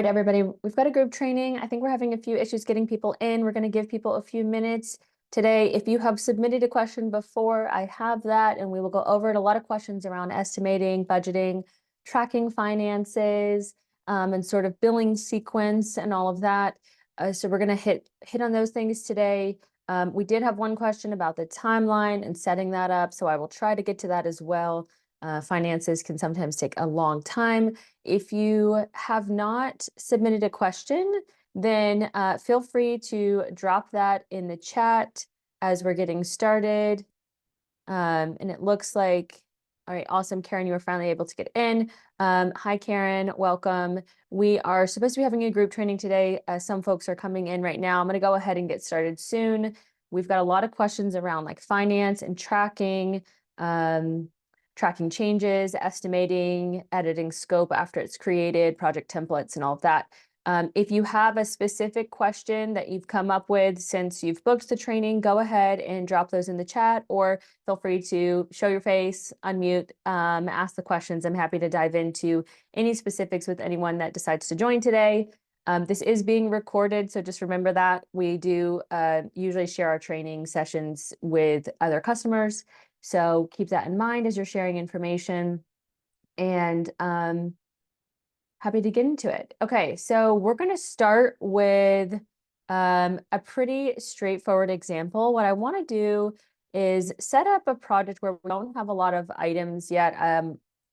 Right, everybody, we've got a group training. I think we're having a few issues getting people in. We're going to give people a few minutes today. If you have submitted a question before, I have that, and we will go over it. A lot of questions around estimating, budgeting, tracking finances, and sort of billing sequence and all of that. So we're going to hit on those things today. We did have one question about the timeline and setting that up, so I will try to get to that as well. Finances can sometimes take a long time. If you have not submitted a question, then feel free to drop that in the chat as we're getting started. And it looks like, all right, awesome. Karen, you were finally able to get in. Hi, Karen, welcome. We are supposed to be having a group training today. Some folks are coming in right now. I'm going to go ahead and get started soon. We've got a lot of questions around like finance and tracking. Tracking changes, estimating, editing scope after it's created, project templates, and all of that. If you have a specific question that you've come up with since you've booked the training, go ahead and drop those in the chat, or feel free to show your face, unmute, ask the questions. I'm happy to dive into any specifics with anyone that decides to join today. This is being recorded, so just remember that. We do usually share our training sessions with other customers. So keep that in mind as you're sharing information, and happy to get into it. Okay, so we're going to start with a pretty straightforward example. What I want to do is set up a project where we don't have a lot of items yet.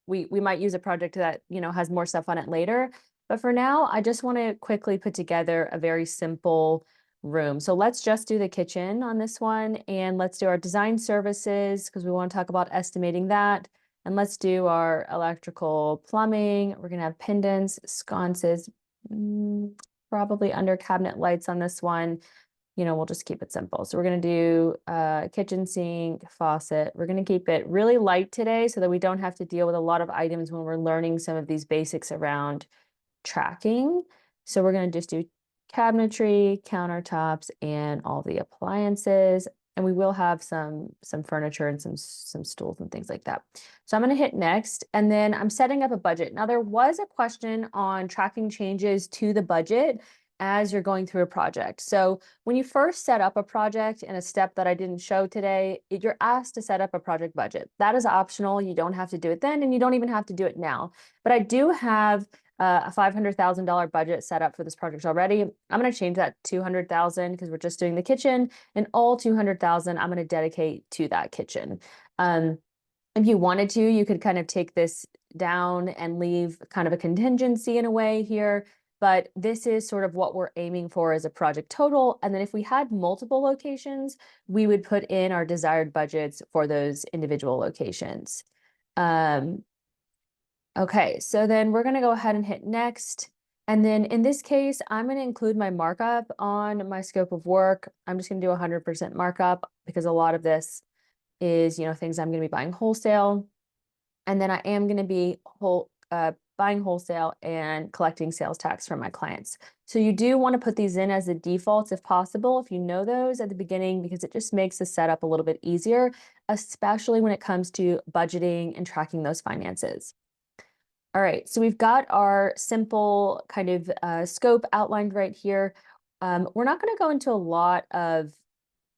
We might use a project that has more stuff on it later, but for now, I just want to quickly put together a very simple room. So let's just do the kitchen on this one, and let's do our design services because we want to talk about estimating that. And let's do our electrical plumbing. We're going to have pendants, sconces, probably under cabinet lights on this one. We'll just keep it simple. So we're going to do kitchen sink, faucet. We're going to keep it really light today so that we don't have to deal with a lot of items when we're learning some of these basics around tracking. So we're going to just do cabinetry, countertops, and all the appliances. And we will have some furniture and some stools and things like that. So I'm going to hit next, and then I'm setting up a budget. Now, there was a question on tracking changes to the budget as you're going through a project. So when you first set up a project, in a step that I didn't show today, you're asked to set up a project budget. That is optional. You don't have to do it then, and you don't even have to do it now. But I do have a $500,000 budget set up for this project already. I'm going to change that to $200,000 because we're just doing the kitchen, and all $200,000 I'm going to dedicate to that kitchen. If you wanted to, you could kind of take this down and leave kind of a contingency in a way here, but this is sort of what we're aiming for as a project total. And then if we had multiple locations, we would put in our desired budgets for those individual locations. Okay, so then we're going to go ahead and hit next. And then in this case, I'm going to include my markup on my scope of work. I'm just going to do 100% markup because a lot of this is, things I'm going to be buying wholesale. And then I am going to be buying wholesale and collecting sales tax from my clients. So you do want to put these in as the defaults if possible, if you know those at the beginning, because it just makes the setup a little bit easier, especially when it comes to budgeting and tracking those finances. All right, so we've got our simple kind of scope outlined right here. We're not going to go into a lot of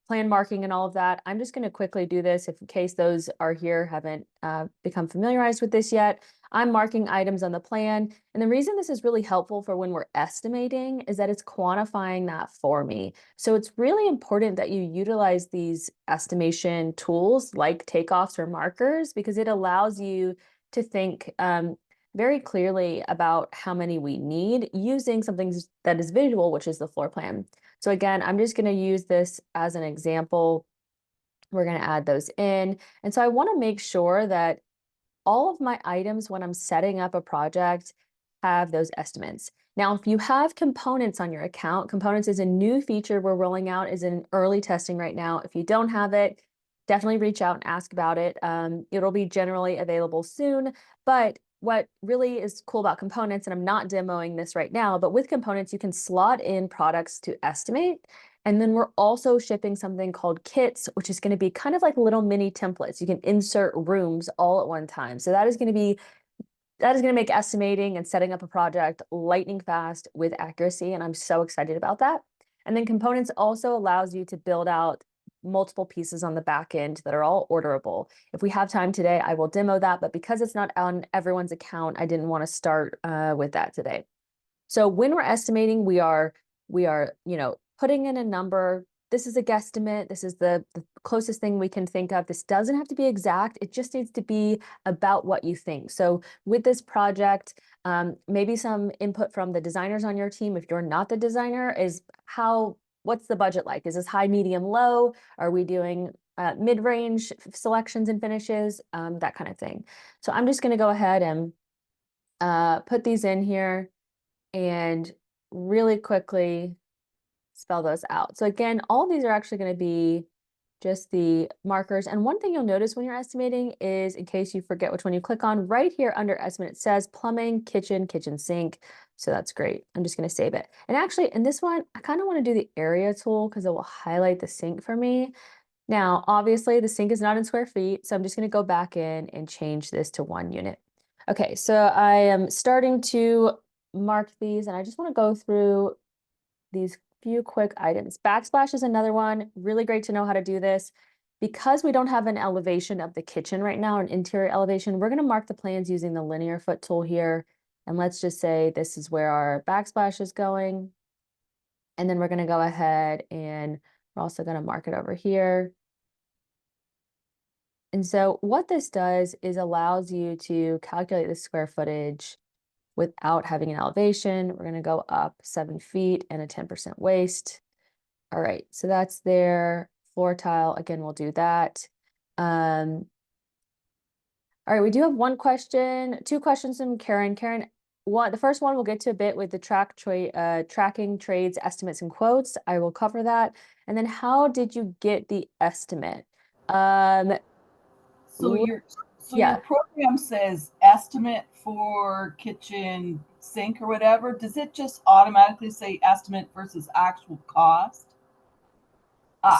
plan marking and all of that. I'm just going to quickly do this if in case those are here haven't become familiarized with this yet. I'm marking items on the plan. And the reason this is really helpful for when we're estimating is that it's quantifying that for me. So it's really important that you utilize these estimation tools like takeoffs or markers because it allows you to think very clearly about how many we need using something that is visual, which is the floor plan. So again, I'm just going to use this as an example. We're going to add those in. And so I want to make sure that all of my items when I'm setting up a project have those estimates. Now, if you have components on your account, components is a new feature we're rolling out, is in early testing right now. If you don't have it, definitely reach out and ask about it. It'll be generally available soon, but what really is cool about components, and I'm not demoing this right now, but with components, you can slot in products to estimate. And then we're also shipping something called kits, which is going to be kind of like little mini templates. You can insert rooms all at one time. So that is going to be that is going to make estimating and setting up a project lightning fast with accuracy. And I'm so excited about that. And then components also allows you to build out multiple pieces on the back end that are all orderable. If we have time today, I will demo that, but because it's not on everyone's account, I didn't want to start with that today. So when we're estimating, we are, putting in a number. This is a guesstimate. This is the closest thing we can think of. This doesn't have to be exact. It just needs to be about what you think. So with this project, maybe some input from the designers on your team, if you're not the designer, is what's the budget like? Is this high, medium, low? Are we doing mid-range selections and finishes? That kind of thing. So I'm just going to go ahead and put these in here and really quickly spell those out. So again, all these are actually going to be just the markers. And one thing you'll notice when you're estimating is, in case you forget which one you click on, right here under estimate, it says plumbing, kitchen, kitchen sink. So that's great. I'm just going to save it. And actually in this one, I kind of want to do the area tool because it will highlight the sink for me. Now, obviously the sink is not in square feet, so I'm just going to go back in and change this to 1 unit. Okay, so I am starting to mark these, and I just want to go through these few quick items. Backsplash is another one. Really great to know how to do this. Because we don't have an elevation of the kitchen right now, an interior elevation, we're going to mark the plans using the linear foot tool here. And let's just say this is where our backsplash is going. And then we're going to go ahead and we're also going to mark it over here. And so what this does is allows you to calculate the square footage without having an elevation. We're going to go up 7 feet and a 10% waste. All right, so that's their floor tile. Again, we'll do that. All right, we do have two questions from Karen. Karen, the first one we'll get to a bit with the tracking trades, estimates, and quotes. I will cover that. And then how did you get the estimate? So your Yeah. program says estimate for kitchen sink or whatever. Does it just automatically say estimate versus actual cost?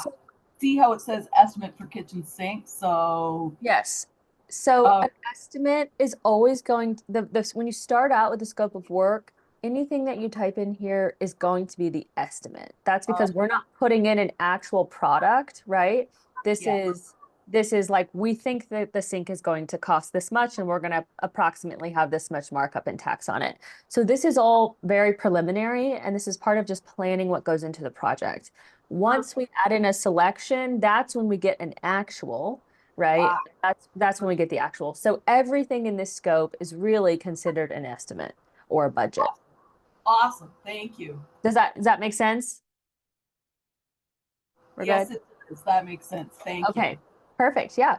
So, See how it says estimate for kitchen sink? So yes. So uh, an estimate is always going to, when you start out with the scope of work, anything that you type in here is going to be the estimate. That's uh, because we're not putting in an actual product, right? This yeah, is this is like, we think that the sink is going to cost this much and we're going to approximately have this much markup and tax on it. So this is all very preliminary, and this is part of just planning what goes into the project. Once we add in a selection, that's when we get an actual, right? That's when we get the actual. So everything in this scope is really considered an estimate or a budget. awesome. Thank you. Does that make sense? We're Yes, good? it does. That makes sense. Thank you. Okay, perfect. Yeah.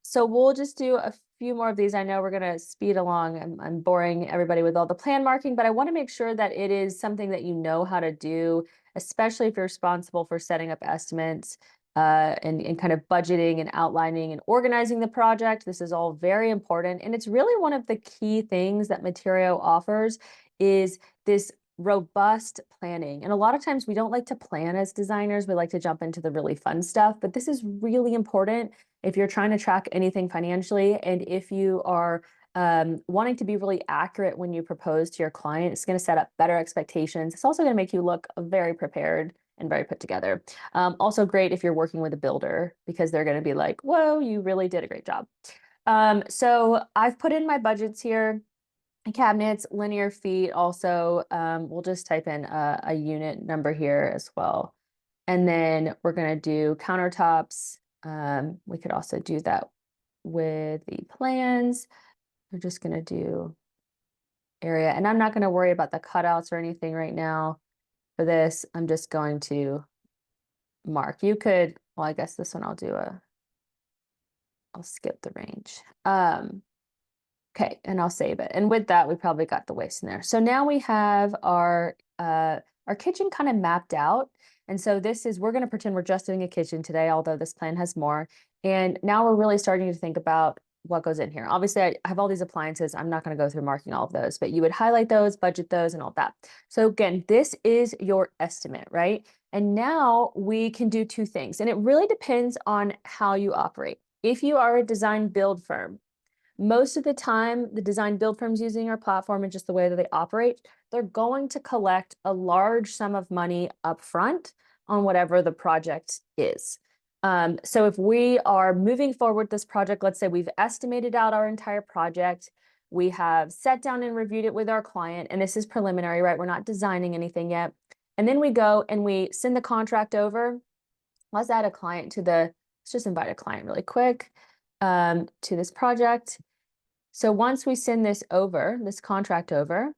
So we'll just do a few more of these. I know we're gonna speed along. I'm boring everybody with all the plan marking, but I want to make sure that it is something that you know how to do, especially if you're responsible for setting up estimates, and kind of budgeting and outlining and organizing the project. This is all very important. And it's really one of the key things that Materio offers is this robust planning. And a lot of times we don't like to plan as designers. We like to jump into the really fun stuff, but this is really important if you're trying to track anything financially. And if you are wanting to be really accurate when you propose to your client, it's going to set up better expectations. It's also going to make you look very prepared and very put together. Also great if you're working with a builder, because they're going to be like, whoa, you really did a great job. So I've put in my budgets here. Cabinets, linear feet. Also, we'll just type in a unit number here as well. And then we're going to do countertops. We could also do that with the plans. We're just going to do area. And I'm not going to worry about the cutouts or anything right now for this. I'm just going to mark. You could, well, I guess this one I'll skip the range. Okay, and I'll save it. And with that, we probably got the waste in there. So now we have our kitchen kind of mapped out. And so we're going to pretend we're just doing a kitchen today, although this plan has more. And now we're really starting to think about what goes in here. Obviously, I have all these appliances. I'm not going to go through marking all of those, but you would highlight those, budget those, and all that. So again, this is your estimate, right? And now we can do two things. And it really depends on how you operate. If you are a design build firm, Most of the time, the design build firms using our platform and just the way that they operate, they're going to collect a large sum of money upfront on whatever the project is. So if we are moving forward this project, let's say we've estimated out our entire project, we have sat down and reviewed it with our client, and this is preliminary, right? We're not designing anything yet. And then we go and we send the contract over. Let's add a client to let's just invite a client really quick to this project. So once we send this contract over,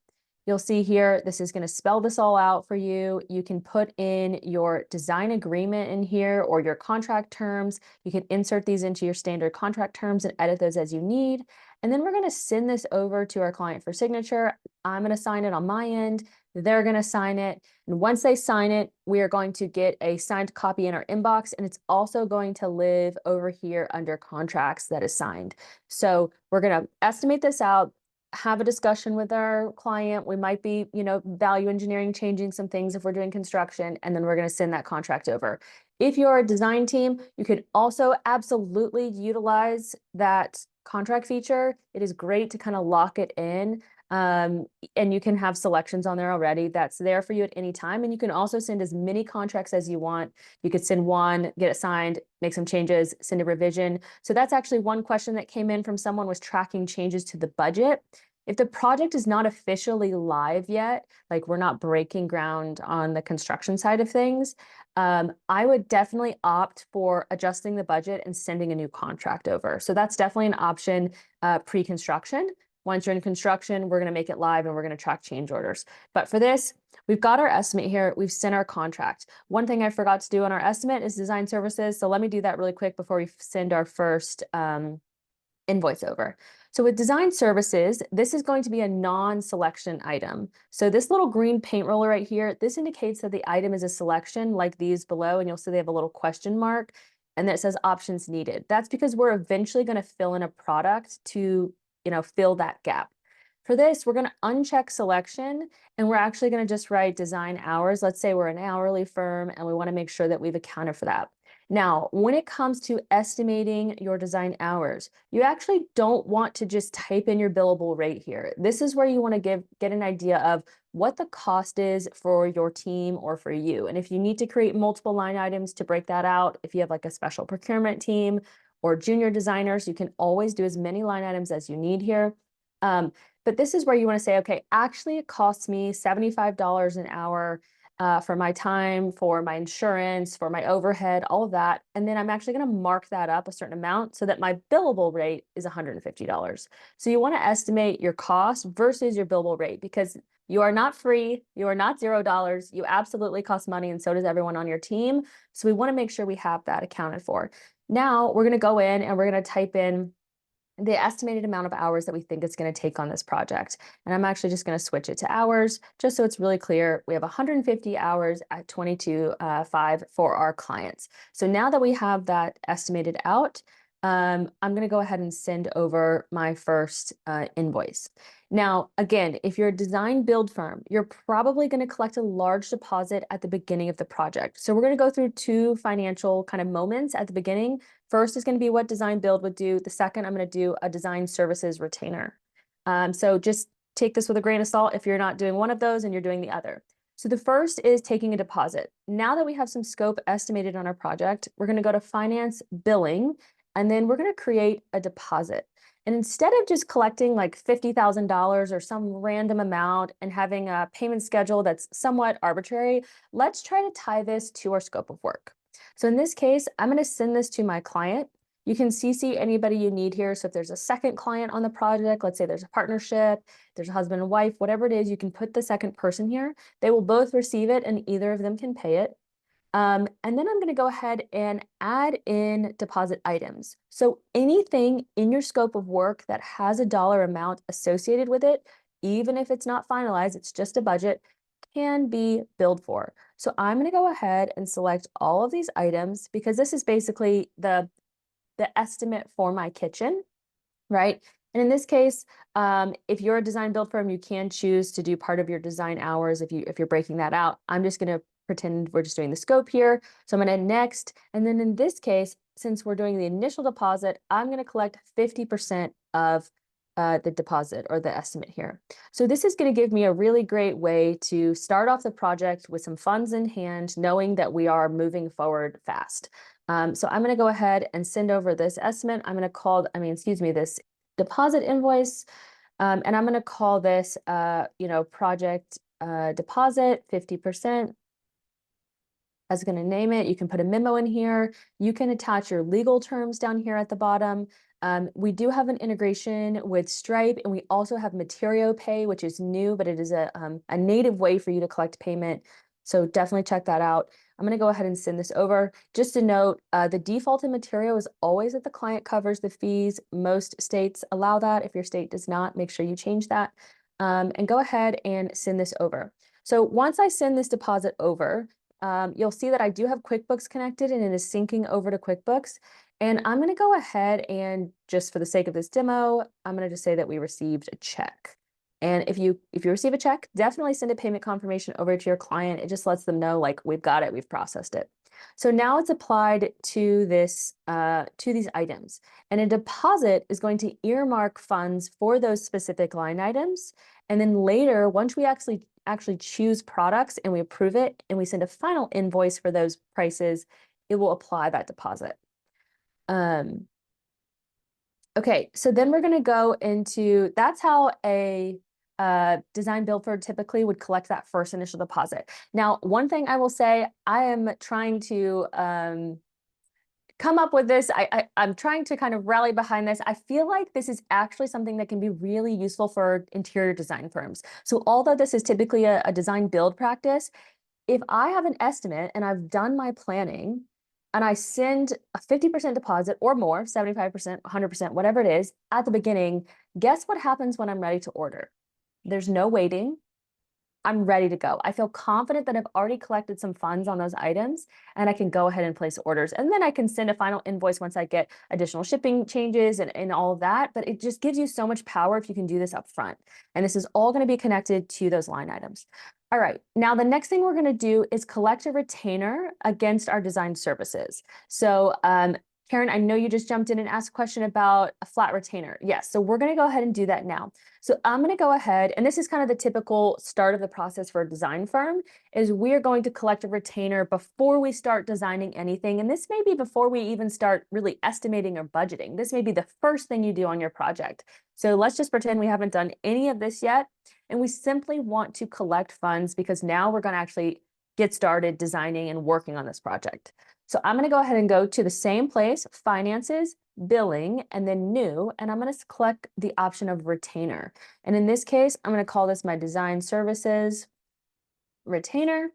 you'll see here, this is going to spell this all out for you. You can put in your design agreement in here or your contract terms. You can insert these into your standard contract terms and edit those as you need. And then we're going to send this over to our client for signature. I'm going to sign it on my end. They're going to sign it. And once they sign it, we are going to get a signed copy in our inbox, and it's also going to live over here under contracts that is signed. So we're going to estimate this out, have a discussion with our client. We might be, value engineering, changing some things if we're doing construction, and then we're going to send that contract over. If you're a design team, you could also absolutely utilize that contract feature. It is great to kind of lock it in. And you can have selections on there already that's there for you at any time. And you can also send as many contracts as you want. You could send one, get it signed, make some changes, send a revision. So that's actually one question that came in from someone was tracking changes to the budget. If the project is not officially live yet, like we're not breaking ground on the construction side of things, I would definitely opt for adjusting the budget and sending a new contract over. So that's definitely an option pre-construction. Once you're in construction, we're going to make it live and we're going to track change orders. But for this, we've got our estimate here. We've sent our contract. One thing I forgot to do on our estimate is design services. So let me do that really quick before we send our first invoice over. So with design services, this is going to be a non-selection item. So this little green paint roller right here, this indicates that the item is a selection like these below, and you'll see they have a little question mark and that says options needed. That's because we're eventually going to fill in a product to fill that gap. For this, we're going to uncheck selection, and we're actually going to just write design hours. Let's say we're an hourly firm and we want to make sure that we've accounted for that. Now, when it comes to estimating your design hours, you actually don't want to just type in your billable rate here. This is where you want to get an idea of what the cost is for your team or for you. And if you need to create multiple line items to break that out, if you have like a special procurement team or junior designers, you can always do as many line items as you need here. But this is where you want to say, okay, actually it costs me $75 an hour for my time, for my insurance, for my overhead, all of that. And then I'm actually going to mark that up a certain amount so that my billable rate is $150. So you want to estimate your cost versus your billable rate, because you are not free, you are not $0. You absolutely cost money, and so does everyone on your team. So we want to make sure we have that accounted for. Now we're going to go in and we're going to type in the estimated amount of hours that we think it's going to take on this project. And I'm actually just going to switch it to hours just so it's really clear. We have 150 hours at 22.5 for our clients. So now that we have that estimated out, I'm going to go ahead and send over my first invoice. Now, again, if you're a design build firm, you're probably going to collect a large deposit at the beginning of the project. So we're going to go through two financial kind of moments at the beginning. First is going to be what design build would do. The second, I'm going to do a design services retainer. So just take this with a grain of salt if you're not doing one of those and you're doing the other. So the first is taking a deposit. Now that we have some scope estimated on our project, we're going to go to finance billing, and then we're going to create a deposit. And instead of just collecting like $50,000 or some random amount and having a payment schedule that's somewhat arbitrary, let's try to tie this to our scope of work. So in this case, I'm going to send this to my client. You can CC anybody you need here. So if there's a second client on the project, let's say there's a partnership, there's a husband and wife, whatever it is, you can put the second person here. They will both receive it and either of them can pay it. And then I'm going to go ahead and add in deposit items. So anything in your scope of work that has a dollar amount associated with it, even if it's not finalized, it's just a budget, can be billed for. So I'm going to go ahead and select all of these items because this is basically the estimate for my kitchen, right? And in this case, if you're a design build firm, you can choose to do part of your design hours if you're breaking that out. I'm just going to pretend we're just doing the scope here. So I'm going to next. And then in this case, since we're doing the initial deposit, I'm going to collect 50% of the deposit or the estimate here. So this is going to give me a really great way to start off the project with some funds in hand, knowing that we are moving forward fast. So I'm going to go ahead and send over this estimate. I'm going to call, this deposit invoice. And I'm going to call this, project deposit 50%. I was going to name it. You can put a memo in here. You can attach your legal terms down here at the bottom. We do have an integration with Stripe, and we also have Materio Pay, which is new, but it is a native way for you to collect payment. So definitely check that out. I'm going to go ahead and send this over. Just a note, the default in Materio is always that the client covers the fees. Most states allow that. If your state does not, make sure you change that. And go ahead and send this over. So once I send this deposit over, you'll see that I do have QuickBooks connected and it is syncing over to QuickBooks. And I'm going to go ahead and just for the sake of this demo, I'm going to just say that we received a check. And if you receive a check, definitely send a payment confirmation over to your client. It just lets them know like we've got it, we've processed it. So now it's applied to this to these items. And a deposit is going to earmark funds for those specific line items. And then later, once we actually choose products and we approve it and we send a final invoice for those prices, it will apply that deposit. Okay, so then we're going to go into, that's how a design build for typically would collect that first initial deposit. Now, one thing I will say, I am trying to come up with this. I'm trying to kind of rally behind this. I feel like this is actually something that can be really useful for interior design firms. So although this is typically a design build practice, if I have an estimate and I've done my planning and I send a 50% deposit or more, 75%, 100%, whatever it is at the beginning, guess what happens when I'm ready to order? There's no waiting. I'm ready to go. I feel confident that I've already collected some funds on those items and I can go ahead and place orders. And then I can send a final invoice once I get additional shipping changes and all of that. But it just gives you so much power if you can do this up front. And this is all going to be connected to those line items. All right, now the next thing we're going to do is collect a retainer against our design services. So Karen, I know you just jumped in and asked a question about a flat retainer. Yes, so we're going to go ahead and do that now. So I'm going to go ahead, and this is kind of the typical start of the process for a design firm, is we're going to collect a retainer before we start designing anything. And this may be before we even start really estimating or budgeting. This may be the first thing you do on your project. So let's just pretend we haven't done any of this yet. And we simply want to collect funds because now we're going to actually get started designing and working on this project. So I'm going to go ahead and go to the same place, finances, billing, and then new, and I'm going to click the option of retainer. And in this case, I'm going to call this my design services retainer.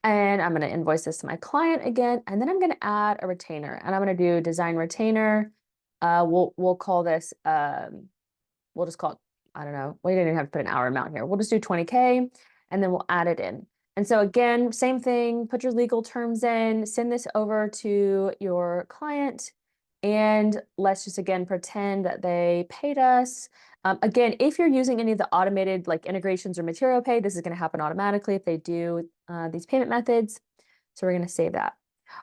And I'm going to invoice this to my client again, and then I'm going to add a retainer, and I'm going to do design retainer. We'll call this, we'll just call it, I don't know, we didn't even have to put an hour amount here. We'll just do 20K, and then we'll add it in. And so again, same thing, put your legal terms in, send this over to your client, and let's just again pretend that they paid us. Again, if you're using any of the automated like integrations or Materio Pay, this is going to happen automatically if they do these payment methods. So we're going to save that.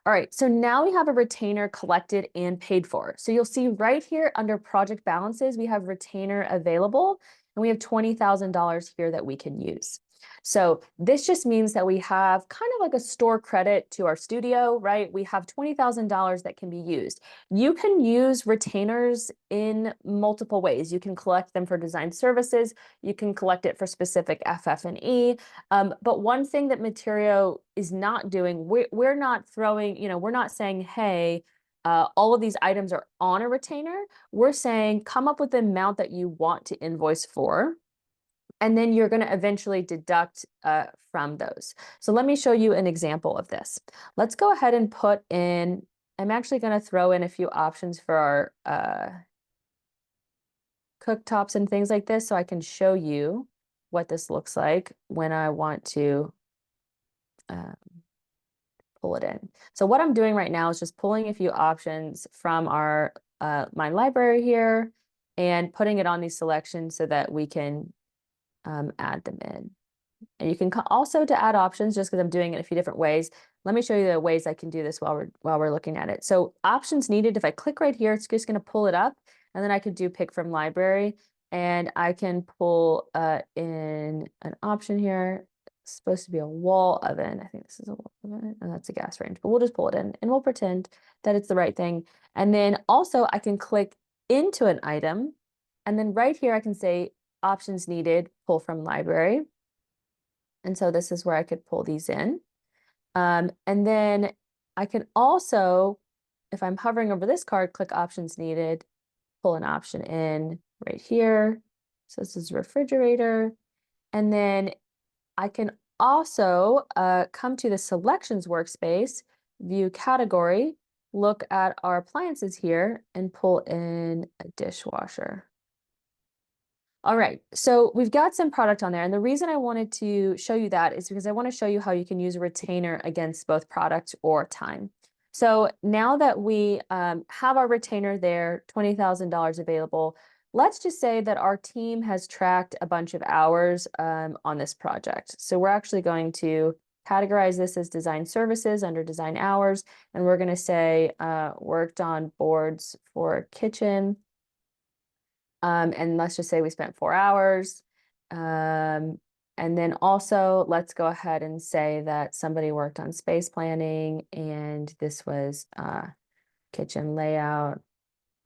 All right, so now we have a retainer collected and paid for. So you'll see right here under project balances, we have retainer available, and we have $20,000 here that we can use. So this just means that we have kind of like a store credit to our studio, right? We have $20,000 that can be used. You can use retainers in multiple ways. You can collect them for design services. You can collect it for specific FF&E. But one thing that Materio is not doing, we're not throwing, we're not saying, hey, all of these items are on a retainer. We're saying, come up with the amount that you want to invoice for. And then you're going to eventually deduct from those. So let me show you an example of this. Let's go ahead and put in, I'm actually going to throw in a few options for our cooktops and things like this so I can show you what this looks like when I want to pull it in. So what I'm doing right now is just pulling a few options from our my library here and putting it on these selections so that we can add them in. And you can also to add options, just because I'm doing it a few different ways. Let me show you the ways I can do this while we're looking at it. So options needed, if I click right here, it's just going to pull it up. and then I could do pick from library, and I can pull in an option here. It's supposed to be a wall oven. I think this is a wall oven, and that's a gas range, but we'll just pull it in and we'll pretend that it's the right thing. And then also I can click into an item, and then right here I can say options needed, pull from library. And so this is where I could pull these in. And then I can also, if I'm hovering over this card, click options needed, pull an option in right here. So this is refrigerator. And then I can also come to the selections workspace, view category, look at our appliances here, and pull in a dishwasher. All right, so we've got some product on there, and the reason I wanted to show you that is because I want to show you how you can use a retainer against both product or time. So now that we have our retainer there, $20,000 available, let's just say that our team has tracked a bunch of hours on this project. So we're actually going to categorize this as design services under design hours, and we're going to say worked on boards for kitchen. And let's just say we spent 4 hours. And then also let's go ahead and say that somebody worked on space planning, and this was kitchen layout,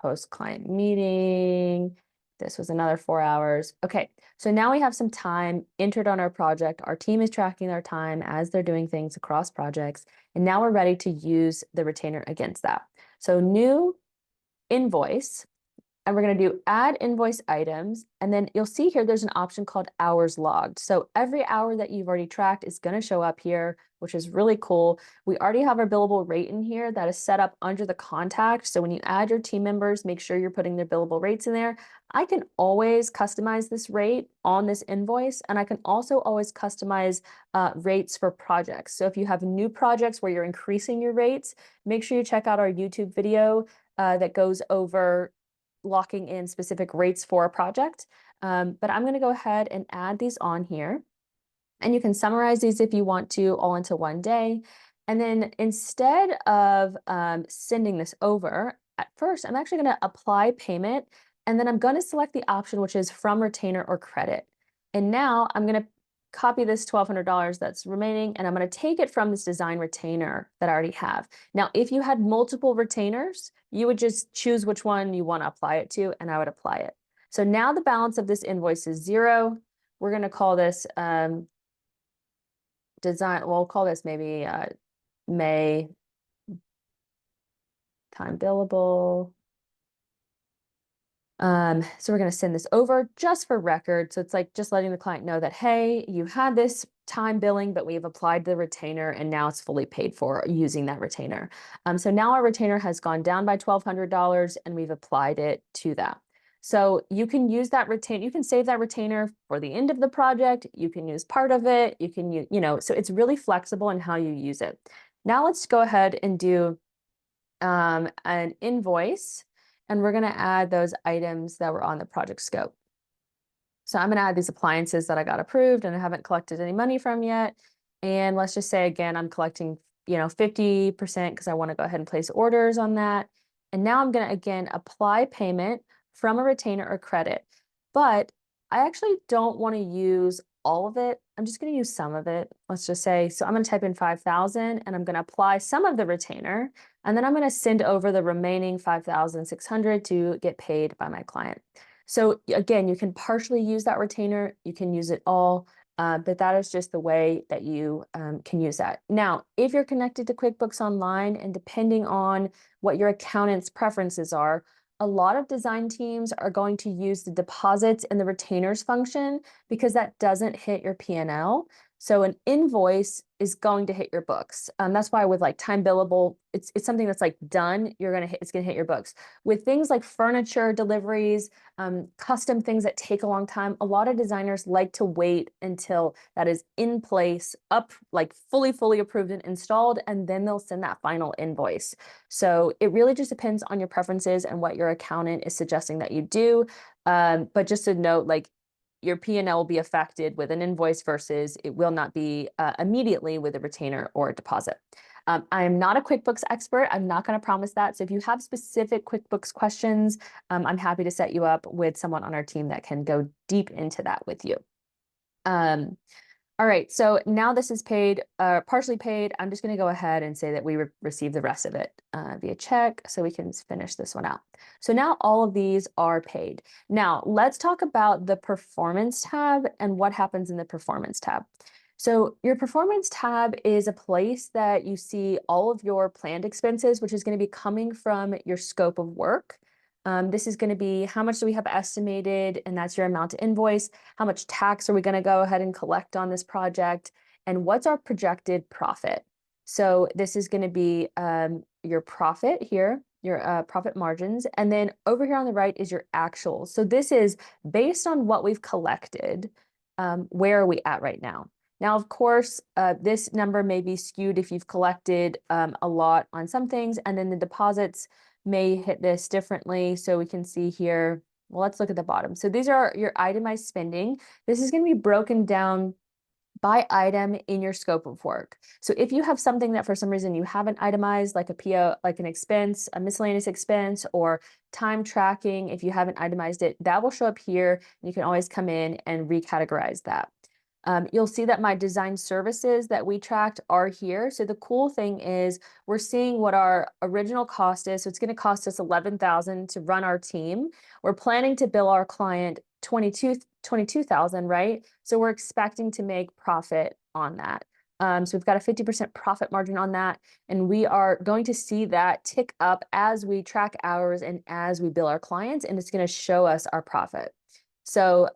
post-client meeting. This was another 4 hours. Okay, so now we have some time entered on our project. Our team is tracking their time as they're doing things across projects. And now we're ready to use the retainer against that. So new invoice. And we're going to do add invoice items. And then you'll see here, there's an option called hours logged. So every hour that you've already tracked is going to show up here, which is really cool. We already have our billable rate in here that is set up under the contact. So when you add your team members, make sure you're putting their billable rates in there. I can always customize this rate on this invoice. And I can also always customize rates for projects. So if you have new projects where you're increasing your rates, make sure you check out our YouTube video that goes over locking in specific rates for a project. But I'm going to go ahead and add these on here. And you can summarize these if you want to all into one day. And then instead of sending this over, at first, I'm actually going to apply payment. And then I'm going to select the option, which is from retainer or credit. And now I'm going to copy this $1,200 that's remaining, and I'm going to take it from this design retainer that I already have. Now, if you had multiple retainers, you would just choose which one you want to apply it to, and I would apply it. So now the balance of this invoice is 0. We're going to call this design, we'll call this maybe May time billable. So we're going to send this over just for record. So it's like just letting the client know that, hey, you had this time billing, but we've applied the retainer and now it's fully paid for using that retainer. So now our retainer has gone down by $1,200 and we've applied it to that. So you can use that retainer, you can save that retainer for the end of the project. You can use part of it. You can use, so it's really flexible in how you use it. Now let's go ahead and do an invoice. And we're going to add those items that were on the project scope. So I'm going to add these appliances that I got approved and I haven't collected any money from yet. And let's just say, again, I'm collecting, 50% because I want to go ahead and place orders on that. And now I'm going to, again, apply payment from a retainer or credit. But I actually don't want to use all of it. I'm just going to use some of it. Let's just say, so I'm going to type in 5,000 and I'm going to apply some of the retainer. And then I'm going to send over the remaining 5,600 to get paid by my client. So again, you can partially use that retainer. You can use it all, but that is just the way that you can use that. Now, if you're connected to QuickBooks Online and depending on what your accountant's preferences are, a lot of design teams are going to use the deposits and the retainers function because that doesn't hit your P&L. So an invoice is going to hit your books. That's why with like time billable, it's something that's like done, it's gonna hit your books. With things like furniture deliveries, custom things that take a long time, a lot of designers like to wait until that is in place, up, like fully approved and installed, and then they'll send that final invoice. So it really just depends on your preferences and what your accountant is suggesting that you do. But just to note, like your P&L will be affected with an invoice versus it will not be immediately with a retainer or a deposit. I am not a QuickBooks expert. I'm not going to promise that. So if you have specific QuickBooks questions, I'm happy to set you up with someone on our team that can go deep into that with you. All right, so now this is paid, partially paid. I'm just going to go ahead and say that we received the rest of it via check, so we can finish this one out. So now all of these are paid. Now let's talk about the performance tab and what happens in the performance tab. So your performance tab is a place that you see all of your planned expenses, which is going to be coming from your scope of work. This is going to be how much do we have estimated, and that's your amount to invoice. How much tax are we going to go ahead and collect on this project? And what's our projected profit? So this is going to be your profit here, your profit margins. And then over here on the right is your actuals. So this is based on what we've collected. Where are we at right now? Now, of course, this number may be skewed if you've collected a lot on some things, and then the deposits may hit this differently. So we can see here, well, let's look at the bottom. So these are your itemized spending. This is going to be broken down by item in your scope of work. So if you have something that for some reason you haven't itemized, like a PO, like an expense, a miscellaneous expense, or time tracking, if you haven't itemized it, that will show up here. And you can always come in and recategorize that. You'll see that my design services that we tracked are here. So the cool thing is we're seeing what our original cost is. So it's going to cost us $11,000 to run our team. We're planning to bill our client $22,000, right? So we're expecting to make profit on that. So we've got a 50% profit margin on that. And we are going to see that tick up as we track hours and as we bill our clients, and it's going to show us our profit. So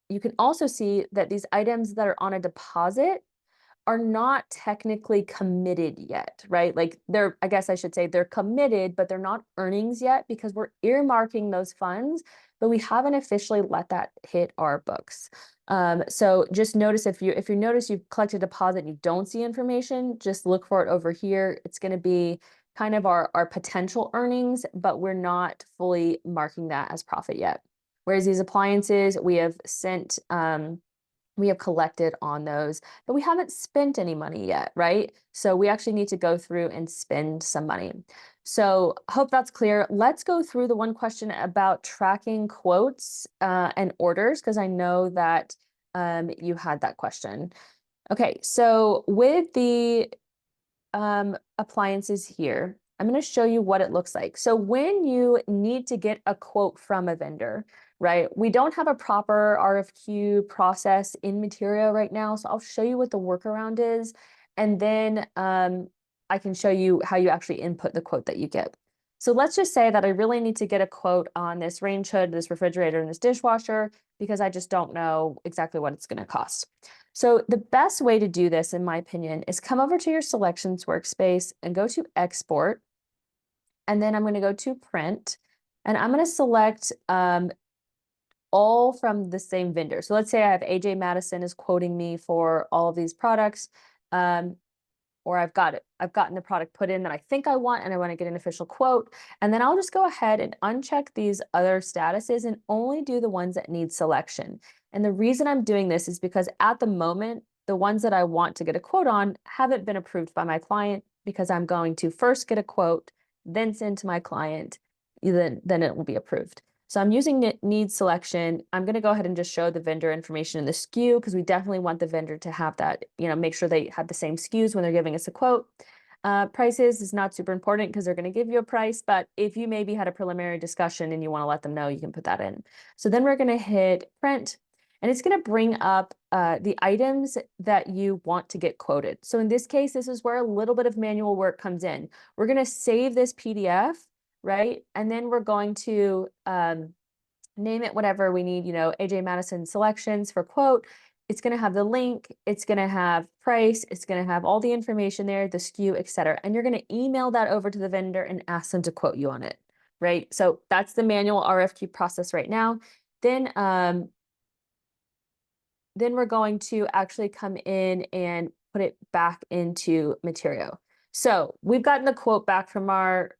you can also see that these items that are on a deposit are not technically committed yet, right? Like I guess I should say they're committed, but they're not earnings yet because we're earmarking those funds, but we haven't officially let that hit our books. So just notice if you notice you've collected a deposit and you don't see information, just look for it over here. It's going to be kind of our potential earnings, but we're not fully marking that as profit yet. Whereas these appliances, we have collected on those, but we haven't spent any money yet, right? So we actually need to go through and spend some money. So hope that's clear. Let's go through the one question about tracking quotes and orders, because I know that you had that question. Okay, so with the appliances here, I'm going to show you what it looks like. So when you need to get a quote from a vendor, right? We don't have a proper RFQ process in Materio right now. So I'll show you what the workaround is. And then I can show you how you actually input the quote that you get. So let's just say that I really need to get a quote on this range hood, this refrigerator, and this dishwasher, because I just don't know exactly what it's going to cost. So the best way to do this, in my opinion, is come over to your selections workspace and go to export. And then I'm going to go to print, and I'm going to select all from the same vendor. So let's say I have AJ Madison is quoting me for all of these products, or I've gotten the product put in that I think I want, and I want to get an official quote. And then I'll just go ahead and uncheck these other statuses and only do the ones that need selection. And the reason I'm doing this is because at the moment, the ones that I want to get a quote on haven't been approved by my client, because I'm going to first get a quote, then send to my client, then it will be approved. So I'm using need selection. I'm going to go ahead and just show the vendor information in the SKU, because we definitely want the vendor to have that, make sure they have the same SKUs when they're giving us a quote. Prices is not super important because they're going to give you a price, but if you maybe had a preliminary discussion and you want to let them know, you can put that in. So then we're going to hit print, and it's going to bring up the items that you want to get quoted. So in this case, this is where a little bit of manual work comes in. We're going to save this PDF, right? And then we're going to name it whatever we need, AJ Madison selections for quote. It's going to have the link, it's going to have price, it's going to have all the information there, the SKU, etc. And you're going to email that over to the vendor and ask them to quote you on it, right? So that's the manual RFQ process right now. Then we're going to actually come in and put it back into Materio. So we've gotten the quote back from our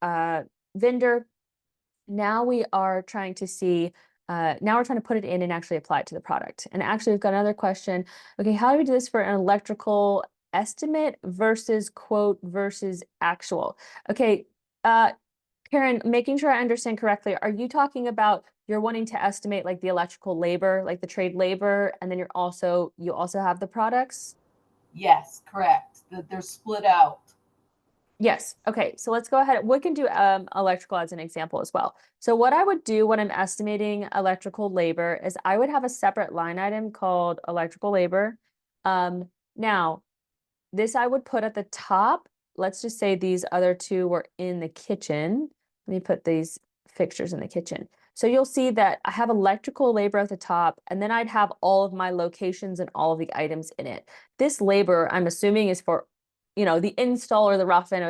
vendor. Now we are trying to see Now we're trying to put it in and actually apply it to the product. And actually, we've got another question. Okay, how do we do this for an electrical estimate versus quote versus actual? Okay, Karen, making sure I understand correctly, are you talking about you're wanting to estimate like the electrical labor, like the trade labor, and then you also have the products? Yes, correct. That they're split out. Yes. Okay. So let's go ahead. We can do electrical as an example as well. So what I would do when I'm estimating electrical labor is I would have a separate line item called electrical labor. Now, this I would put at the top. Let's just say these other two were in the kitchen. Let me put these fixtures in the kitchen. So you'll see that I have electrical labor at the top, and then I'd have all of my locations and all of the items in it. This labor, I'm assuming, is for, the install or the rough-in of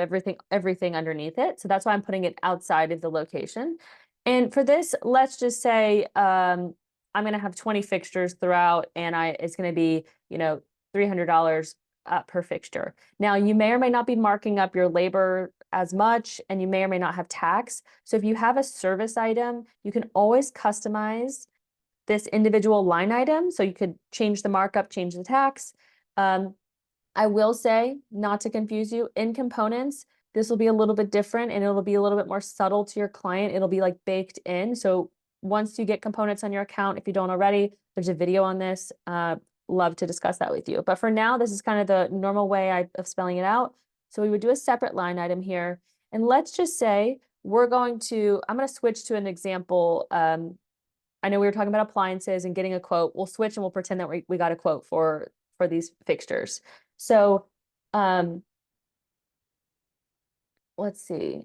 everything underneath it. So that's why I'm putting it outside of the location. And for this, let's just say I'm going to have 20 fixtures throughout, and it's going to be, $300 per fixture. Now, you may or may not be marking up your labor as much, and you may or may not have tax. So if you have a service item, you can always customize this individual line item. So you could change the markup, change the tax. I will say, not to confuse you, in components, this will be a little bit different and it'll be a little bit more subtle to your client. It'll be like baked in. So once you get components on your account, if you don't already, there's a video on this. Love to discuss that with you. But for now, this is kind of the normal way of spelling it out. So we would do a separate line item here. And let's just say I'm going to switch to an example. I know we were talking about appliances and getting a quote. We'll switch and we'll pretend that we got a quote for these fixtures. So, let's see.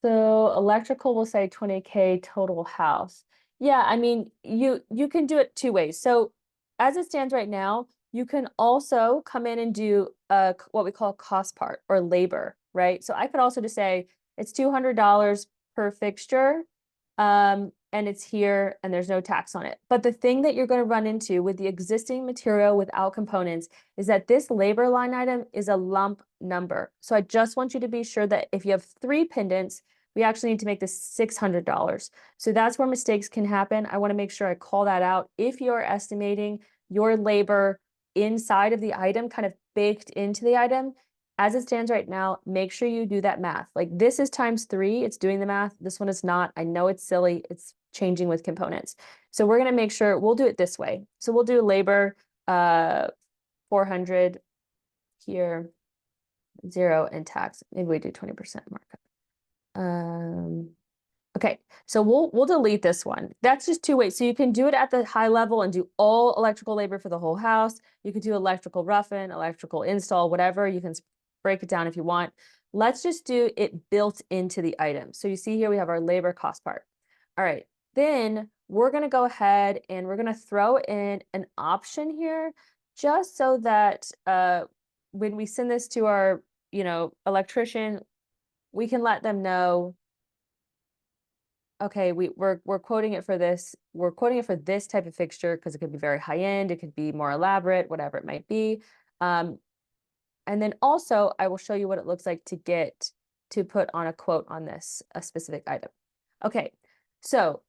So electrical will say 20K total house. Yeah, I mean, you can do it two ways. So as it stands right now, you can also come in and do what we call cost part or labor, right? So I could also just say it's $200 per fixture. And it's here and there's no tax on it. But the thing that you're going to run into with the existing material without components is that this labor line item is a lump number. So I just want you to be sure that if you have 3 pendants, we actually need to make this $600. So that's where mistakes can happen. I want to make sure I call that out. If you're estimating your labor inside of the item, kind of baked into the item, as it stands right now, make sure you do that math. Like this is times 3, it's doing the math. This one is not. I know it's silly. It's changing with components. So we're going to make sure we'll do it this way. So we'll do labor 400 here, 0 and tax. Maybe we do 20% markup. Okay, so we'll delete this one. That's just 2 ways. So you can do it at the high level and do all electrical labor for the whole house. You could do electrical rough-in, electrical install, whatever. You can break it down if you want. Let's just do it built into the item. So you see here we have our labor cost part. All right, then we're going to go ahead and we're going to throw in an option here just so that when we send this to our, electrician, we can let them know, okay, we're quoting it for this. We're quoting it for this type of fixture because it could be very high end, it could be more elaborate, whatever it might be. And then also I will show you what it looks like to put on a quote on this, a specific item. Okay, so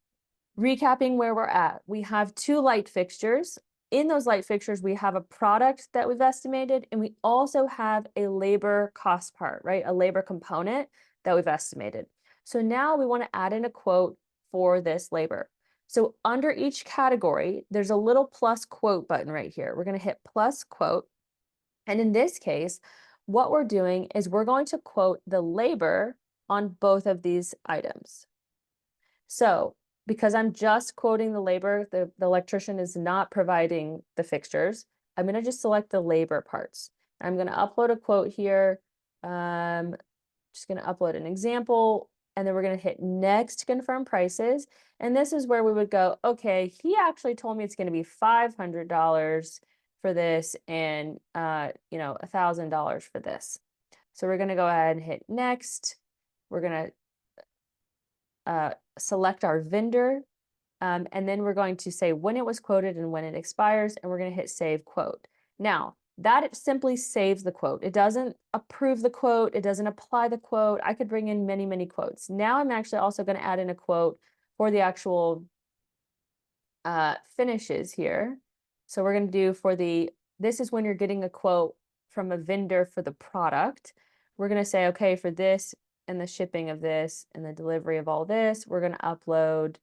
recapping where we're at, we have 2 light fixtures. In those light fixtures, we have a product that we've estimated, and we also have a labor cost part, right? A labor component that we've estimated. So now we want to add in a quote for this labor. So under each category, there's a little plus quote button right here. We're going to hit plus quote. And in this case, what we're doing is we're going to quote the labor on both of these items. So because I'm just quoting the labor, the electrician is not providing the fixtures, I'm going to just select the labor parts. I'm going to upload a quote here. Just going to upload an example, and then we're going to hit next to confirm prices. And this is where we would go, okay, he actually told me it's going to be $500 for this and, $1,000 for this. So we're going to go ahead and hit next. We're going to select our vendor, and then we're going to say when it was quoted and when it expires, and we're going to hit save quote. Now, that it simply saves the quote. It doesn't approve the quote. It doesn't apply the quote. I could bring in many, many quotes. Now I'm actually also going to add in a quote for the actual finishes here. So we're going to do for this is when you're getting a quote from a vendor for the product. We're going to say, okay, for this and the shipping of this and the delivery of all this, we're going to upload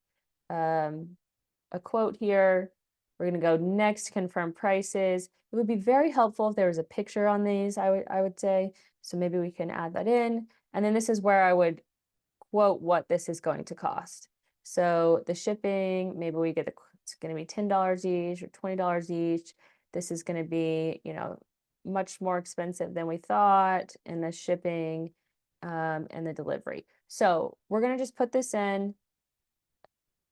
a quote here. We're going to go next, confirm prices. It would be very helpful if there was a picture on these, I would say. So maybe we can add that in. And then this is where I would quote what this is going to cost. So the shipping, maybe we get it's going to be $10 each or $20 each. This is going to be, much more expensive than we thought, and the shipping and the delivery. So we're going to just put this in,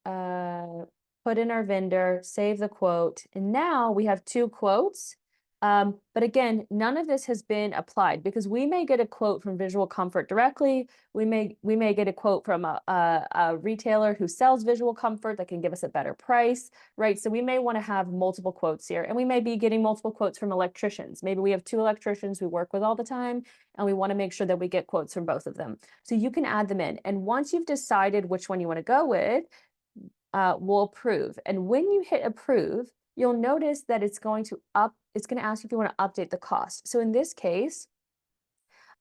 put in our vendor, save the quote, and now we have 2 quotes. But again, none of this has been applied because we may get a quote from Visual Comfort directly. We may get a quote from a retailer who sells Visual Comfort that can give us a better price, right? So we may want to have multiple quotes here, and we may be getting multiple quotes from electricians. Maybe we have 2 electricians we work with all the time, and we want to make sure that we get quotes from both of them. So you can add them in. And once you've decided which one you want to go with, we'll approve. And when you hit approve, you'll notice that it's going to ask you if you want to update the cost. So in this case,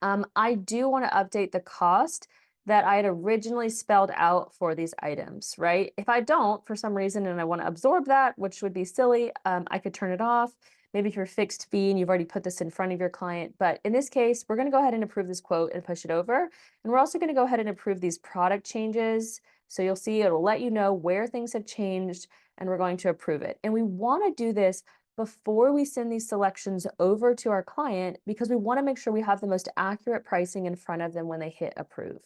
I do want to update the cost that I had originally spelled out for these items, right? If I don't, for some reason, and I want to absorb that, which would be silly, I could turn it off. Maybe if you're fixed fee and you've already put this in front of your client. But in this case, we're going to go ahead and approve this quote and push it over. And we're also going to go ahead and approve these product changes. So you'll see it'll let you know where things have changed, and we're going to approve it. And we want to do this before we send these selections over to our client because we want to make sure we have the most accurate pricing in front of them when they hit approve.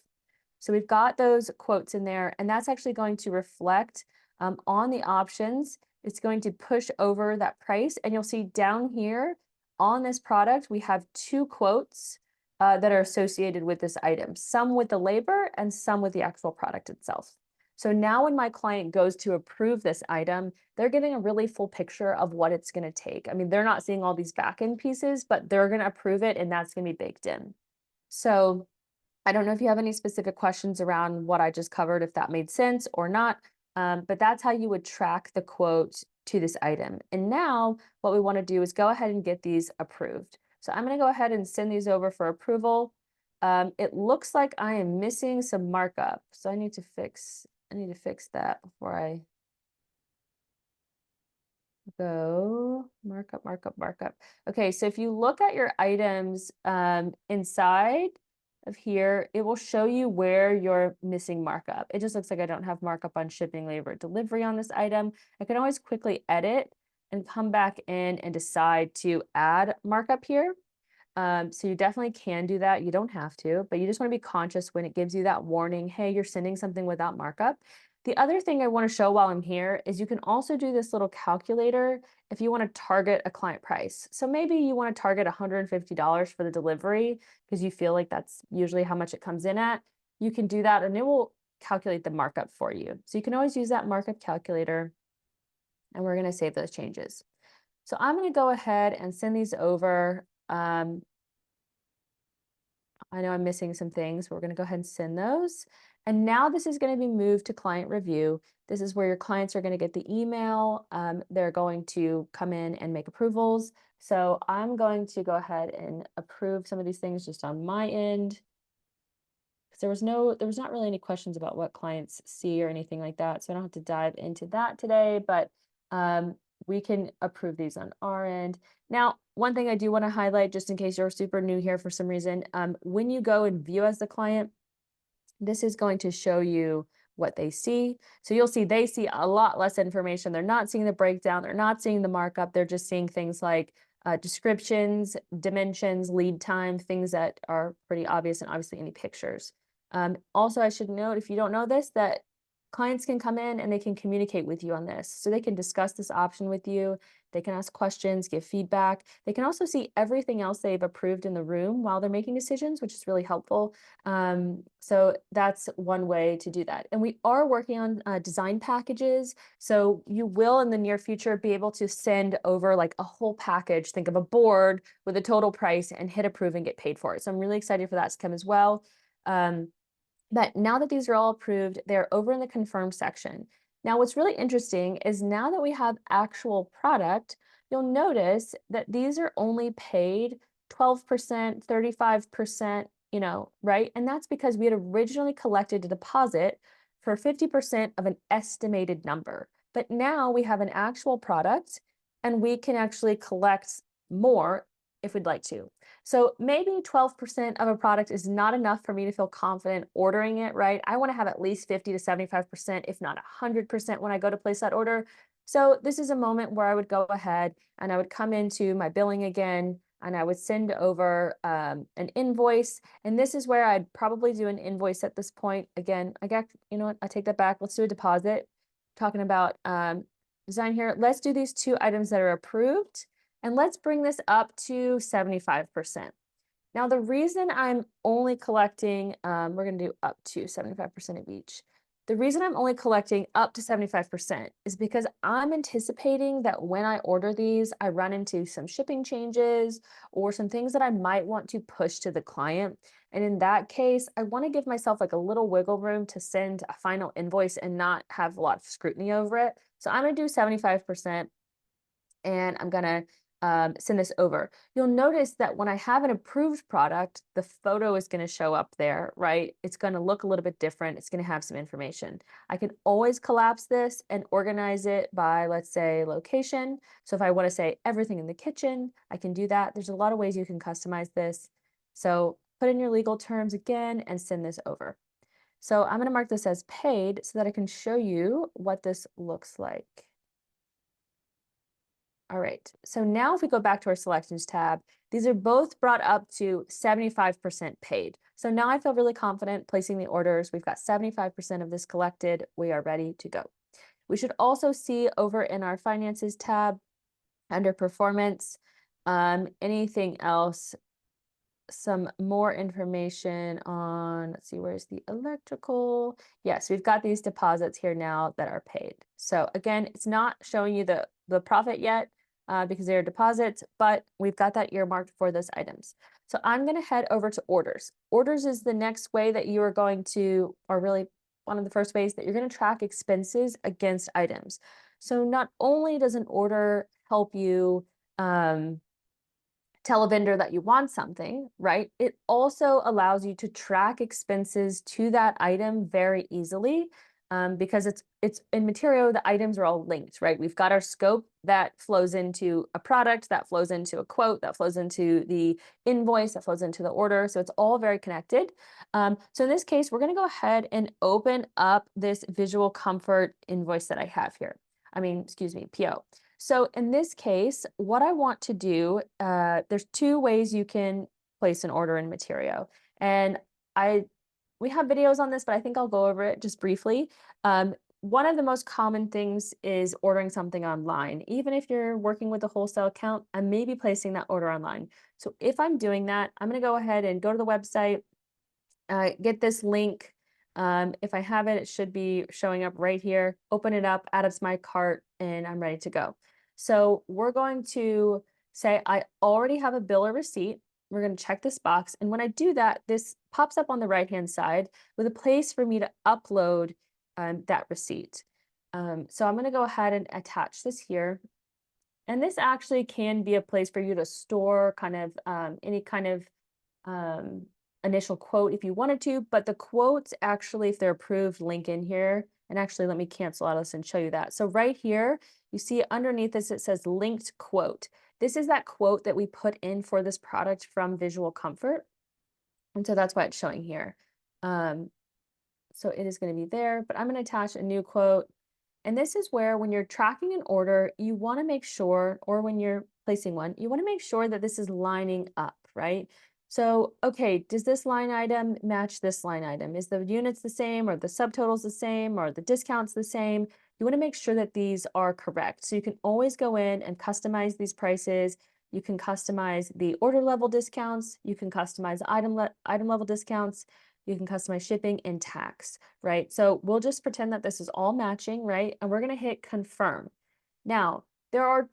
So we've got those quotes in there, and that's actually going to reflect on the options. It's going to push over that price, and you'll see down here on this product, we have 2 quotes that are associated with this item, some with the labor and some with the actual product itself. So now when my client goes to approve this item, they're getting a really full picture of what it's going to take. I mean, they're not seeing all these back end pieces, but they're going to approve it, and that's going to be baked in. So I don't know if you have any specific questions around what I just covered, if that made sense or not, but that's how you would track the quote to this item. And now what we want to do is go ahead and get these approved. So I'm going to go ahead and send these over for approval. It looks like I am missing some markup, so I need to fix that before I go markup. Okay, so if you look at your items inside of here, it will show you where you're missing markup. It just looks like I don't have markup on shipping, labor, delivery on this item. I can always quickly edit and come back in and decide to add markup here. So you definitely can do that. You don't have to, but you just want to be conscious when it gives you that warning, hey, you're sending something without markup. The other thing I want to show while I'm here is you can also do this little calculator if you want to target a client price. So maybe you want to target $150 for the delivery because you feel like that's usually how much it comes in at. You can do that and it will calculate the markup for you. So you can always use that markup calculator, and we're going to save those changes. So I'm going to go ahead and send these over. I know I'm missing some things, but we're going to go ahead and send those. And now this is going to be moved to client review. This is where your clients are going to get the email. They're going to come in and make approvals. So I'm going to go ahead and approve some of these things just on my end. There was not really any questions about what clients see or anything like that. So I don't have to dive into that today, but we can approve these on our end. Now, one thing I do want to highlight, just in case you're super new here for some reason, when you go and view as the client, this is going to show you what they see. So you'll see they see a lot less information. They're not seeing the breakdown. They're not seeing the markup. They're just seeing things like descriptions, dimensions, lead time, things that are pretty obvious, and obviously any pictures. Also, I should note, if you don't know this, that clients can come in and they can communicate with you on this. So they can discuss this option with you. They can ask questions, give feedback. They can also see everything else they've approved in the room while they're making decisions, which is really helpful. So that's one way to do that. And we are working on design packages. So you will in the near future be able to send over like a whole package, think of a board with a total price and hit approve and get paid for it. So I'm really excited for that to come as well. But now that these are all approved, they're over in the confirm section. Now, what's really interesting is now that we have actual product, you'll notice that these are only paid 12%, 35%, right? And that's because we had originally collected a deposit for 50% of an estimated number. But now we have an actual product and we can actually collect more if we'd like to. So maybe 12% of a product is not enough for me to feel confident ordering it, right? I want to have at least 50 to 75%, if not 100% when I go to place that order. So this is a moment where I would go ahead and I would come into my billing again and I would send over an invoice. And this is where I'd probably do an invoice at this point. Again, you know what, I take that back. Let's do a deposit. Talking about design here. Let's do these two items that are approved. And let's bring this up to 75%. Now, the reason I'm only collecting, we're going to do up to 75% of each. The reason I'm only collecting up to 75% is because I'm anticipating that when I order these, I run into some shipping changes or some things that I might want to push to the client. And in that case, I want to give myself like a little wiggle room to send a final invoice and not have a lot of scrutiny over it. So I'm going to do 75% and I'm going to send this over. You'll notice that when I have an approved product, the photo is going to show up there, right? It's going to look a little bit different. It's going to have some information. I can always collapse this and organize it by, let's say, location. So if I want to say everything in the kitchen, I can do that. There's a lot of ways you can customize this. So put in your legal terms again and send this over. So I'm going to mark this as paid so that I can show you what this looks like. All right, so now if we go back to our selections tab, these are both brought up to 75% paid. So now I feel really confident placing the orders. We've got 75% of this collected. We are ready to go. We should also see over in our finances tab under performance, anything else, some more information on, let's see, where's the electrical? Yes, we've got these deposits here now that are paid. So again, it's not showing you the profit yet because they are deposits, but we've got that earmarked for those items. So I'm going to head over to orders. Orders is the next way that you are going to, or really one of the first ways that you're going to track expenses against items. So not only does an order help you tell a vendor that you want something, right? It also allows you to track expenses to that item very easily because it's in Materio, the items are all linked, right? We've got our scope that flows into a product, that flows into a quote, that flows into the invoice, that flows into the order. So it's all very connected. So in this case, we're going to go ahead and open up this visual comfort invoice that I have here. PO. So in this case, what I want to do, there's two ways you can place an order in Materio. And we have videos on this, but I think I'll go over it just briefly. One of the most common things is ordering something online. Even if you're working with a wholesale account, I may be placing that order online. So if I'm doing that, I'm going to go ahead and go to the website, get this link. If I have it, it should be showing up right here. Open it up, add it to my cart, and I'm ready to go. So we're going to say I already have a bill or receipt. We're going to check this box. And when I do that, this pops up on the right-hand side with a place for me to upload that receipt. So I'm going to go ahead and attach this here. And this actually can be a place for you to store kind of any kind of initial quote if you wanted to, but the quotes actually, if they're approved, link in here. And actually, let me cancel out of this and show you that. So right here, you see underneath this, it says linked quote. This is that quote that we put in for this product from Visual Comfort. And so that's why it's showing here. So it is going to be there, but I'm going to attach a new quote. And this is where when you're tracking an order, you want to make sure, or when you're placing one, you want to make sure that this is lining up, right? So, okay, does this line item match this line item? Is the units the same or the subtotals the same or the discounts the same? You want to make sure that these are correct. So you can always go in and customize these prices. You can customize the order level discounts. You can customize item level discounts. You can customize shipping and tax, right? So we'll just pretend that this is all matching, right? And we're going to hit confirm. Now, there are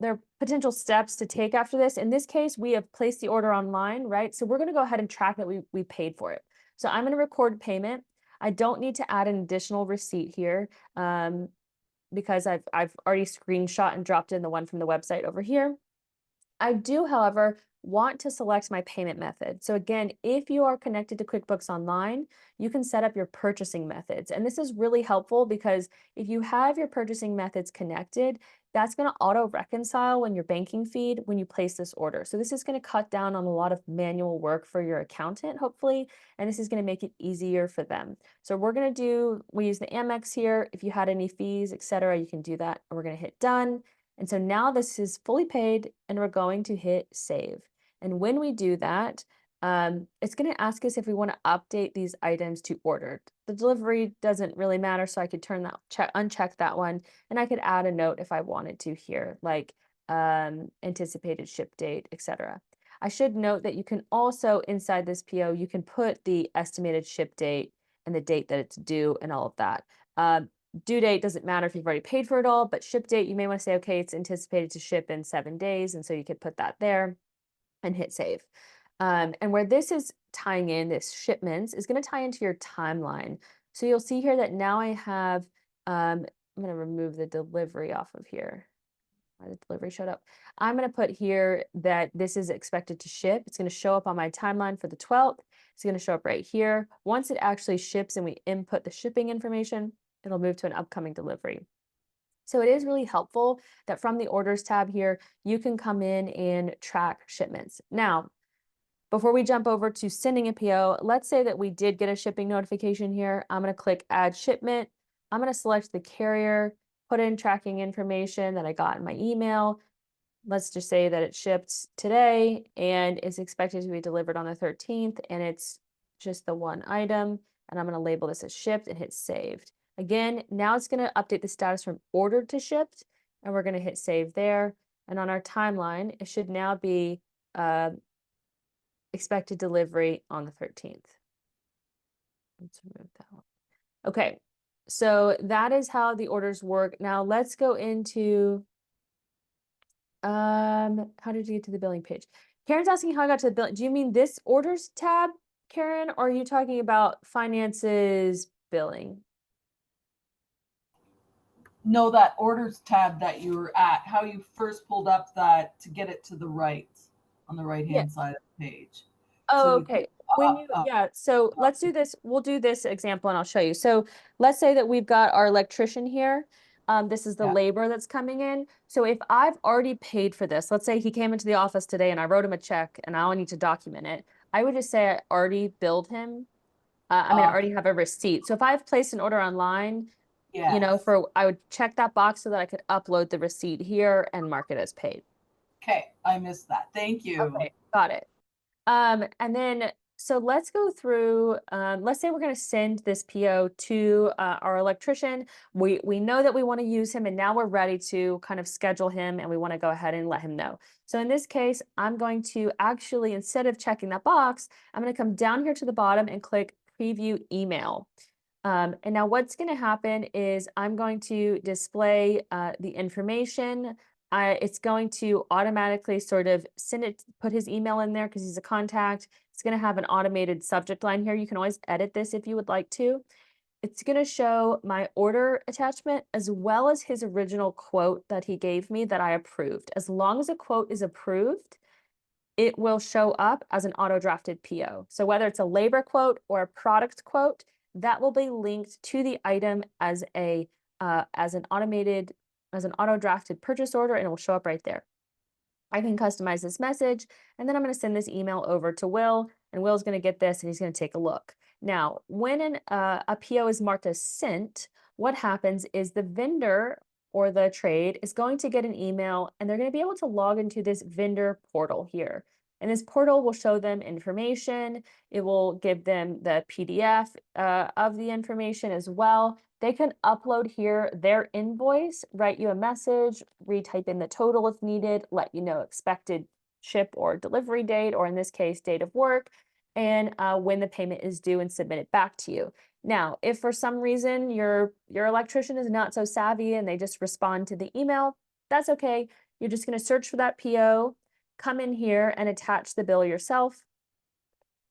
there are potential steps to take after this. In this case, we have placed the order online, right? So we're going to go ahead and track that we paid for it. So I'm going to record payment. I don't need to add an additional receipt here because I've already screenshot and dropped in the one from the website over here. I do, however, want to select my payment method. So again, if you are connected to QuickBooks Online, you can set up your purchasing methods. And this is really helpful because if you have your purchasing methods connected, that's going to auto reconcile when your banking feed when you place this order. So this is going to cut down on a lot of manual work for your accountant, hopefully, and this is going to make it easier for them. So we use the Amex here. If you had any fees, etc., you can do that. And we're going to hit done. And so now this is fully paid and we're going to hit save. And when we do that, it's going to ask us if we want to update these items to ordered. The delivery doesn't really matter, so I could uncheck that one, and I could add a note if I wanted to here, like anticipated ship date, etc. I should note that you can also, inside this PO, you can put the estimated ship date and the date that it's due and all of that. Due date doesn't matter if you've already paid for it all, but ship date, you may want to say, okay, it's anticipated to ship in 7 days. And so you could put that there and hit save. And where this is tying in, this shipments is going to tie into your timeline. So you'll see here that now I have, I'm going to remove the delivery off of here. The delivery showed up. I'm going to put here that this is expected to ship. It's going to show up on my timeline for the 12th. It's going to show up right here. Once it actually ships and we input the shipping information, it'll move to an upcoming delivery. So it is really helpful that from the orders tab here, you can come in and track shipments. Now, before we jump over to sending a PO, let's say that we did get a shipping notification here. I'm going to click add shipment. I'm going to select the carrier, put in tracking information that I got in my email. Let's just say that it shipped today and is expected to be delivered on the 13th, and it's just the one item. And I'm going to label this as shipped and hit saved. Again, now it's going to update the status from ordered to shipped, and we're going to hit save there. And on our timeline, it should now be expected delivery on the 13th. Let's remove that one. Okay, so that is how the orders work. Now let's go into, how did you get to the billing page? Karen's asking how I got to the billing. Do you mean this orders tab, Karen, or are you talking about finances billing? No, that orders tab that you were at, how you first pulled up that to get it to the right on the right hand side of the page. So Oh, you okay. When you, yeah, so let's do this. We'll do this example and I'll show you. So let's say that we've got our electrician here. This is the labor that's coming in. So if I've already paid for this, let's say he came into the office today and I wrote him a check and I only need to document it. I would just say I already billed him. I already have a receipt. So if I've placed an order online, you know, I would check that box so that I could upload the receipt here and mark it as paid. Okay, I missed that. Thank you. Okay, got it. And then, so let's go through, let's say we're going to send this PO to our electrician. We know that we want to use him and now we're ready to kind of schedule him and we want to go ahead and let him know. So in this case, I'm going to actually, instead of checking that box, I'm going to come down here to the bottom and click preview email. And now what's going to happen is I'm going to display the information. It's going to automatically sort of put his email in there because he's a contact. It's going to have an automated subject line here. You can always edit this if you would like to. It's going to show my order attachment as well as his original quote that he gave me that I approved. As long as a quote is approved, it will show up as an auto-drafted PO. So whether it's a labor quote or a product quote, that will be linked to the item as an auto-drafted purchase order, and it will show up right there. I can customize this message, and then I'm going to send this email over to Will, and Will's going to get this, and he's going to take a look. Now, when a PO is marked as sent, what happens is the vendor or the trade is going to get an email, and they're going to be able to log into this vendor portal here. And this portal will show them information. It will give them the PDF of the information as well. They can upload here their invoice, write you a message, retype in the total if needed, let you know expected ship or delivery date, or in this case, date of work, and when the payment is due, and submit it back to you. Now, if for some reason your electrician is not so savvy and they just respond to the email, that's okay. You're just going to search for that PO, come in here and attach the bill yourself.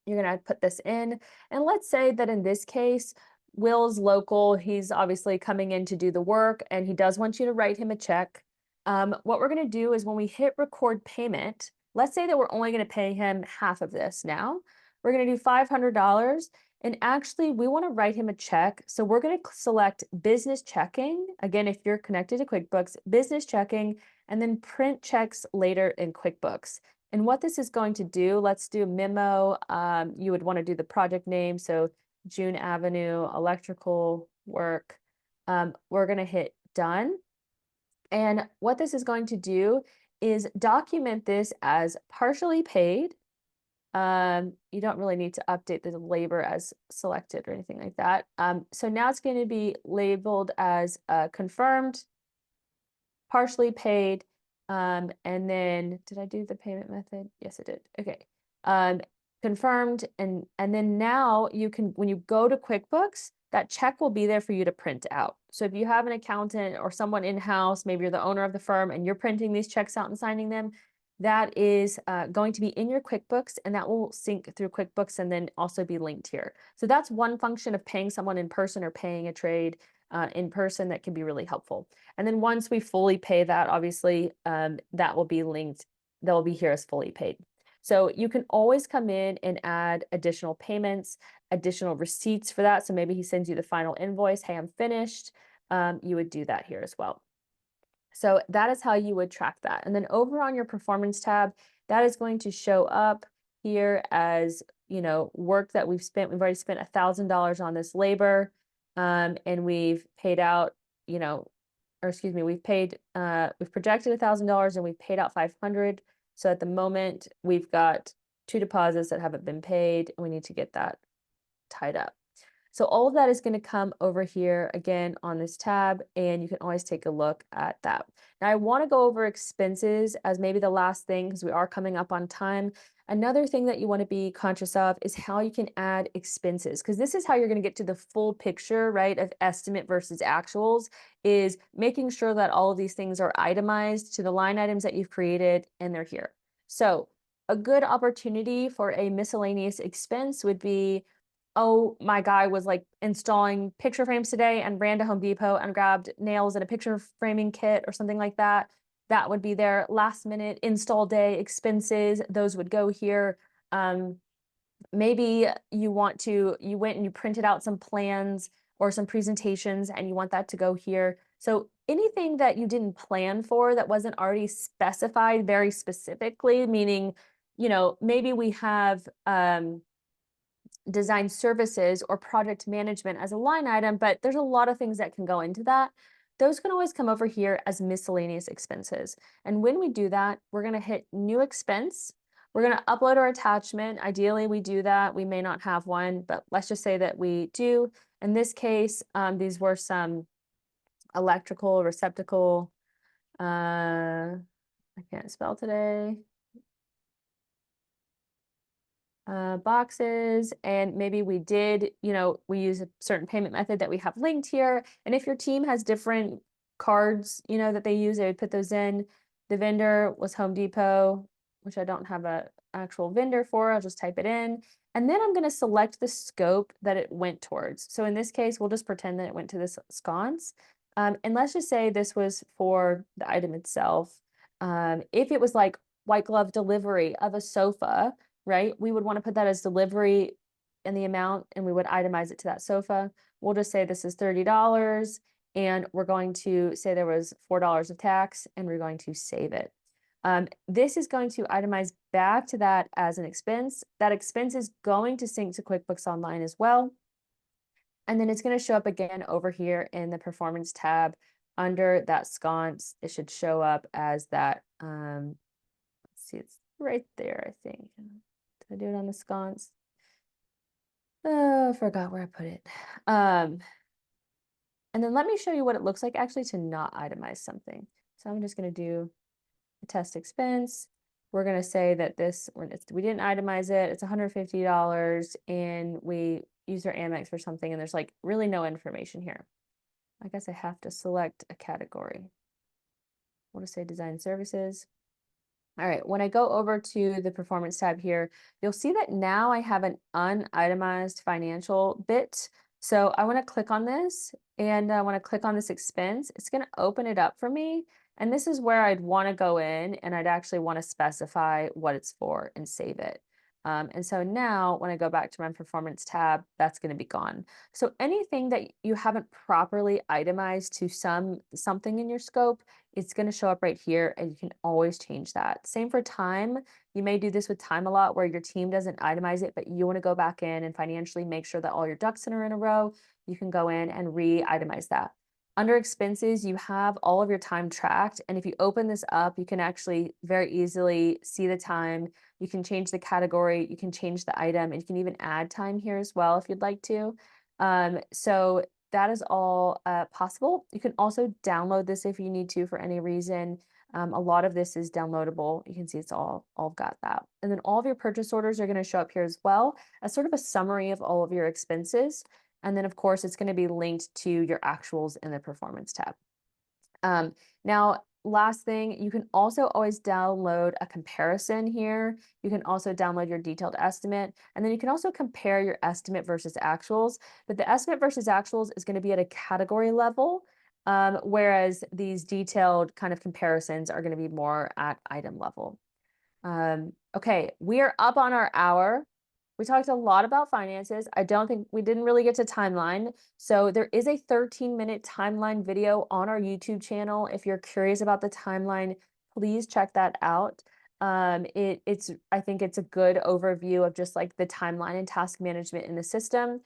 You're going to put this in. And let's say that in this case, Will's local. He's obviously coming in to do the work and he does want you to write him a check. What we're going to do is when we hit record payment, let's say that we're only going to pay him half of this now. We're going to do $500. And actually, we want to write him a check. So we're going to select business checking. Again, if you're connected to QuickBooks, business checking, and then print checks later in QuickBooks. And what this is going to do, let's do memo. You would want to do the project name. So June Avenue, electrical work. We're going to hit done. And what this is going to do is document this as partially paid. You don't really need to update the labor as selected or anything like that. So now it's going to be labeled as confirmed, partially paid, and then did I do the payment method? Yes, I did. Okay. Confirmed, and then now you can, when you go to QuickBooks, that check will be there for you to print out. So if you have an accountant or someone in-house, maybe you're the owner of the firm and you're printing these checks out and signing them, that is going to be in your QuickBooks, and that will sync through QuickBooks and then also be linked here. So that's one function of paying someone in person or paying a trade in person that can be really helpful. And then once we fully pay that, obviously, that will be linked. That will be here as fully paid. So you can always come in and add additional payments, additional receipts for that. So maybe he sends you the final invoice. Hey, I'm finished. You would do that here as well. So that is how you would track that. And then over on your performance tab, that is going to show up here as, you know, work that we've spent. We've already spent $1,000 on this labor, and we've paid out, you know, or excuse me, we've projected $1,000 and we've paid out 500. So at the moment we've got 2 deposits that haven't been paid, and we need to get that tied up. So all of that is going to come over here again on this tab, and you can always take a look at that. Now I want to go over expenses as maybe the last thing because we are coming up on time. Another thing that you want to be conscious of is how you can add expenses, because this is how you're going to get to the full picture, right, of estimate versus actuals, is making sure that all of these things are itemized to the line items that you've created and they're here. So a good opportunity for a miscellaneous expense would be, oh, my guy was like installing picture frames today and ran to Home Depot and grabbed nails and a picture framing kit or something like that. That would be their last minute install day expenses. Those would go here. Maybe you went and you printed out some plans or some presentations and you want that to go here. So anything that you didn't plan for that wasn't already specified very specifically, meaning, you know, maybe we have design services or project management as a line item, but there's a lot of things that can go into that. Those can always come over here as miscellaneous expenses. And when we do that, we're going to hit new expense. We're going to upload our attachment. Ideally, we do that. We may not have one, but let's just say that we do. In this case, these were some electrical receptacle. I can't spell today. Boxes, and maybe we did, you know, we use a certain payment method that we have linked here. And if your team has different cards, you know, that they use, they would put those in. The vendor was Home Depot, which I don't have a actual vendor for. I'll just type it in. And then I'm going to select the scope that it went towards. So in this case, we'll just pretend that it went to this sconce. And let's just say this was for the item itself. If it was like white glove delivery of a sofa, right? We would want to put that as delivery in the amount, and we would itemize it to that sofa. We'll just say this is $30, and we're going to say there was $4 of tax, and we're going to save it. This is going to itemize back to that as an expense. That expense is going to sync to QuickBooks Online as well. And then it's going to show up again over here in the performance tab under that sconce. It should show up as that, let's see, it's right there, I think. Did I do it on the sconce? Oh, I forgot where I put it. And then let me show you what it looks like actually to not itemize something. So I'm just going to do a test expense. We're going to say that we didn't itemize it. It's $150 and we used our Amex for something and there's like really no information here. I guess I have to select a category. We'll just say design services. All right, when I go over to the performance tab here, you'll see that now I have an unitemized financial bit. So I want to click on this and I want to click on this expense. It's going to open it up for me. And this is where I'd want to go in and I'd actually want to specify what it's for and save it. And so now when I go back to my performance tab, that's going to be gone. So anything that you haven't properly itemized to something in your scope, it's going to show up right here and you can always change that. Same for time. You may do this with time a lot where your team doesn't itemize it, but you want to go back in and financially make sure that all your ducks are in a row. You can go in and re-itemize that. Under expenses, you have all of your time tracked. And if you open this up, you can actually very easily see the time. You can change the category, you can change the item, and you can even add time here as well if you'd like to. So that is all possible. You can also download this if you need to for any reason. A lot of this is downloadable. You can see it's all got that. And then all of your purchase orders are going to show up here as well as sort of a summary of all of your expenses. And then of course it's going to be linked to your actuals in the performance tab. Now, last thing, you can also always download a comparison here. You can also download your detailed estimate, and then you can also compare your estimate versus actuals. But the estimate versus actuals is going to be at a category level, whereas these detailed kind of comparisons are going to be more at item level. Okay, we are up on our hour. We talked a lot about finances. I don't think we didn't really get to timeline. So there is a 13-minute timeline video on our YouTube channel. If you're curious about the timeline, please check that out. I think it's a good overview of just like the timeline and task management in the system.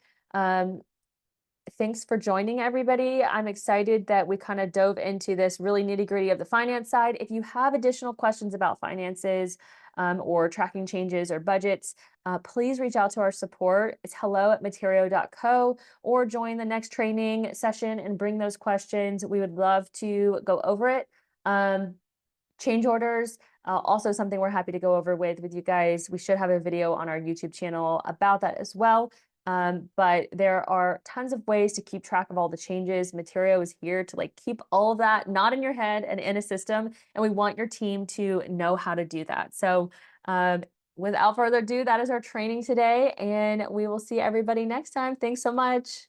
Thanks for joining, everybody. I'm excited that we kind of dove into this really nitty-gritty of the finance side. If you have additional questions about finances or tracking changes or budgets, please reach out to our support. It's hello@materio.co, or join the next training session and bring those questions. We would love to go over it. Change orders, also something we're happy to go over with you guys. We should have a video on our YouTube channel about that as well. But there are tons of ways to keep track of all the changes. Materio is here to like keep all of that not in your head and in a system, and we want your team to know how to do that. So without further ado, that is our training today, and we will see everybody next time. Thanks so much.